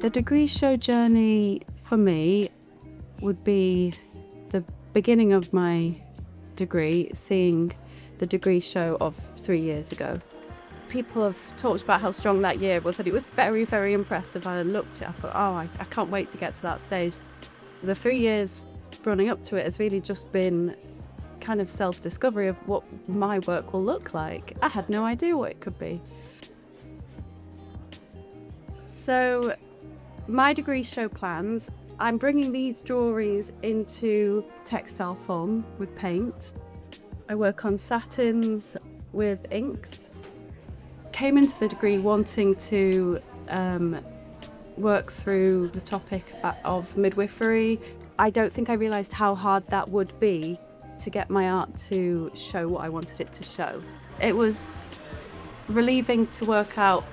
The degree show journey for me would be the beginning of my degree, seeing the degree show of 3 years ago. People have talked about how strong that year was, and it was very, very impressive. I looked at it, I thought, I can't wait to get to that stage. The 3 years running up to it has really just been kind of self-discovery of what my work will look like. I had no idea what it could be. So my degree show plans, I'm bringing these jewelleries into textile form with paint. I work on satins with inks. Came into the degree wanting to work through the topic of midwifery. I don't think I realised how hard that would be to get my art to show what I wanted it to show. It was relieving to work out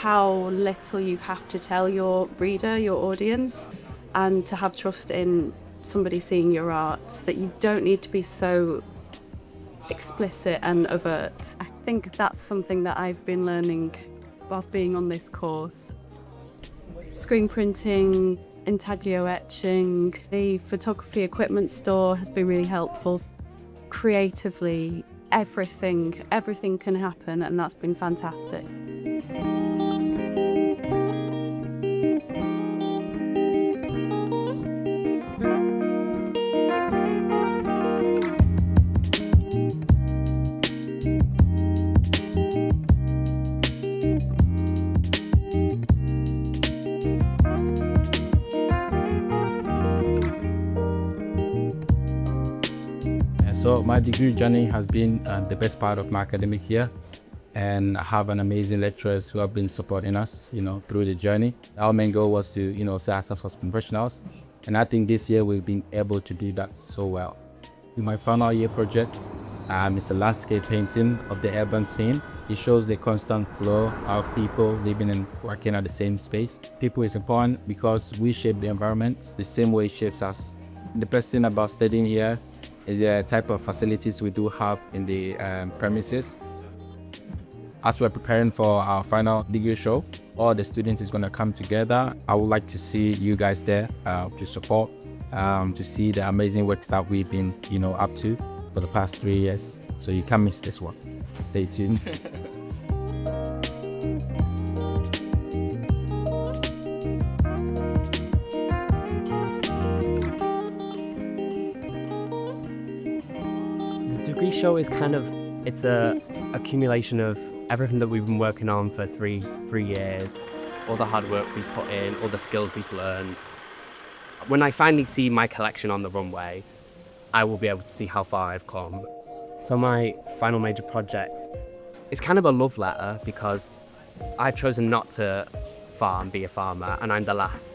how little you have to tell your reader, your audience, and to have trust in somebody seeing your art, that you don't need to be so explicit and overt. I think that's something that I've been learning whilst being on this course. Screen printing, intaglio etching, the photography equipment store has been really helpful. Creatively, everything can happen, and that's been fantastic. So my degree journey has been the best part of my academic year, and I have an amazing lecturers who have been supporting us, through the journey. Our main goal was to, set ourselves as professionals, and I think this year we've been able to do that so well. In my final year project, it's a landscape painting of the urban scene. It shows the constant flow of people living and working at the same space. People is important because we shape the environment the same way it shapes us. The best thing about studying here is the type of facilities we do have in the premises. As we're preparing for our final degree show, all the students is going to come together. I would like to see you guys there to support, to see the amazing work that we've been, up to for the past 3 years. So you can't miss this one. Stay tuned. The degree show is it's a accumulation of everything that we've been working on for three years, all the hard work we put in, all the skills we've learned. When I finally see my collection on the runway, I will be able to see how far I've come. So my final major project is kind of a love letter, because I've chosen not to be a farmer, and I'm the last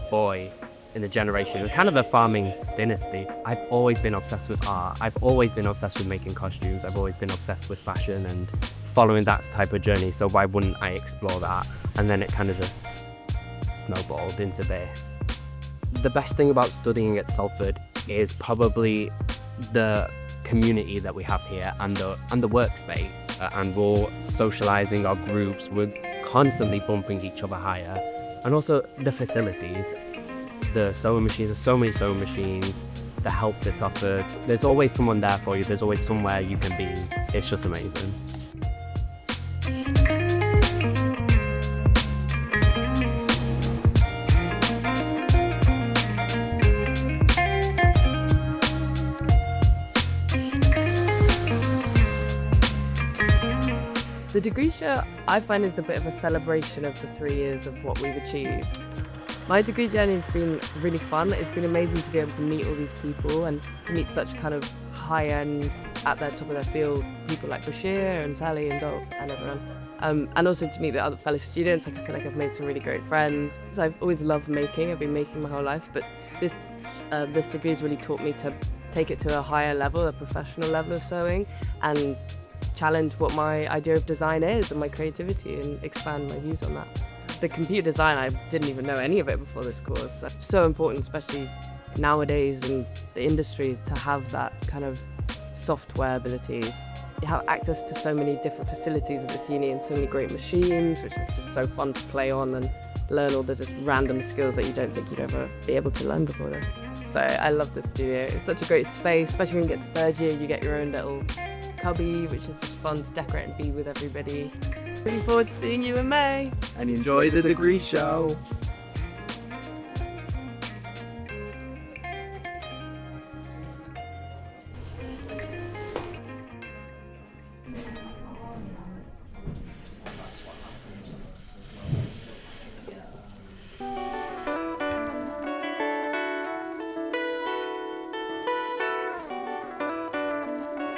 boy in the generation. It's kind of a farming dynasty. I've always been obsessed with art. I've always been obsessed with making costumes. I've always been obsessed with fashion and following that type of journey. So why wouldn't I explore that? And then it kind of just snowballed into this. The best thing about studying at Salford is probably the community that we have here and the workspace. And we're socializing our groups. We're constantly bumping each other higher. And also the facilities. The sewing machines, there's so many sewing machines, the help that's offered. There's always someone there for you, there's always somewhere you can be. It's just amazing. The degree show, I find, is a bit of a celebration of the 3 years of what we've achieved. My degree journey has been really fun. It's been amazing to be able to meet all these people and to meet such kind of high-end, at the top of their field, people like Bashir and Sally and Dolph and everyone. And also to meet the other fellow students. I feel like I've made some really great friends. So I've always loved making. I've been making my whole life, but this degree has really taught me to take it to a higher level, a professional level of sewing, and challenge what my idea of design is and my creativity, and expand my views on that. The computer design, I didn't even know any of it before this course. So important, especially nowadays in the industry, to have that kind of software ability. You have access to so many different facilities at this uni and so many great machines, which is just so fun to play on, and learn all the just random skills that you don't think you'd ever be able to learn before this. So I love this studio. It's such a great space, especially when you get to third year, you get your own little cubby, which is just fun to decorate and be with everybody. Looking forward to seeing you in May. And enjoy the degree show.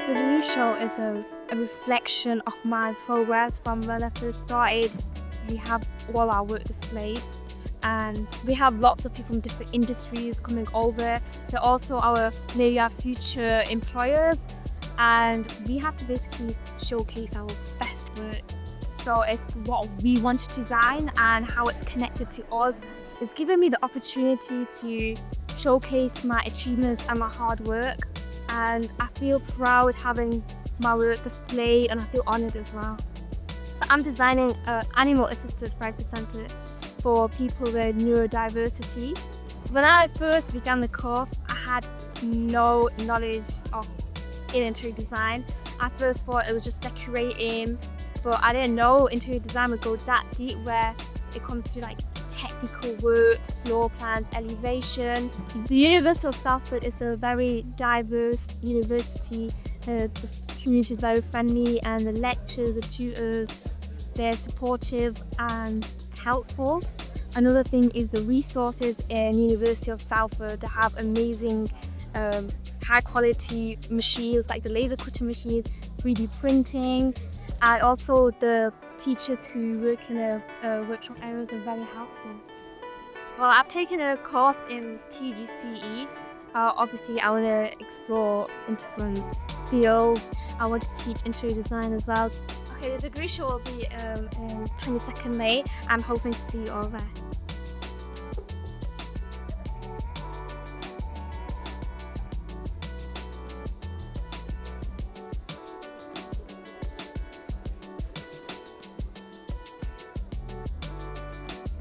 The degree show is a reflection of my progress from when I first started. We have all our work displayed, and we have lots of people from different industries coming over. They're also our maybe our future employers, and we have to basically showcase our best work. So it's what we want to design and how it's connected to us. It's given me the opportunity to showcase my achievements and my hard work, and I feel proud having my work displayed, and I feel honoured as well. So I'm designing an animal-assisted therapy centre for people with neurodiversity. When I first began the course, I had no knowledge of interior design. I first thought it was just decorating, but I didn't know interior design would go that deep where it comes to like technical work, floor plans, elevation. The University of Salford is a very diverse university. The community is very friendly, and the lecturers, the tutors, they're supportive and helpful. Another thing is the resources in University of Salford. They have amazing high quality machines like the laser cutting machines, 3D printing, and also the teachers who work in the workshop areas are very helpful. Well, I've taken a course in TGCE. Obviously, I want to explore in different fields. I want to teach interior design as well. Okay, the degree show will be in 22nd May. I'm hoping to see you all there.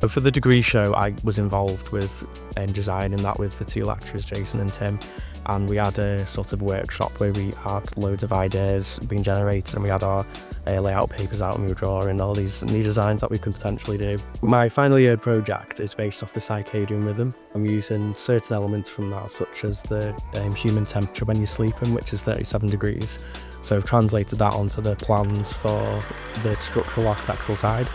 But for the degree show, I was involved in designing that with the two lecturers, Jason and Tim, and we had a sort of workshop where we had loads of ideas being generated, and we had our layout papers out and we were drawing all these new designs that we could potentially do. My final year project is based off the circadian rhythm. I'm using certain elements from that, such as the human temperature when you're sleeping, which is 37 degrees. So I've translated that onto the plans for the structural architectural side,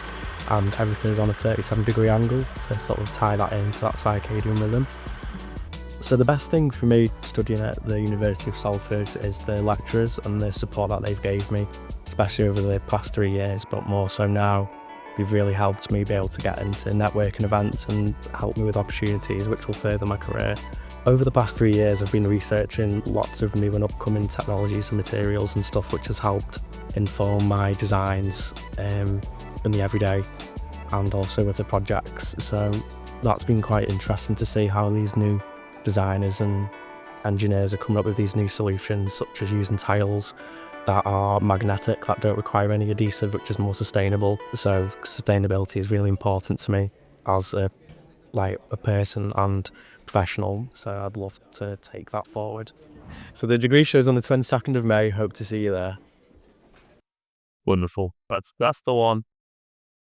and everything is on a 37-degree angle to sort of tie that into that circadian rhythm. So the best thing for me studying at the University of Salford is the lecturers and the support that they've gave me, especially over the past 3 years, but more so now. They've really helped me be able to get into networking events and help me with opportunities which will further my career. Over the past 3 years, I've been researching lots of new and upcoming technologies and materials and stuff, which has helped inform my designs in the everyday and also with the projects. So that's been quite interesting to see how these new designers and engineers are coming up with these new solutions, such as using tiles that are magnetic, that don't require any adhesive, which is more sustainable. So sustainability is really important to me as a person and professional, so I'd love to take that forward. So the degree show's on the 22nd of May, hope to see you there. Wonderful. That's the one.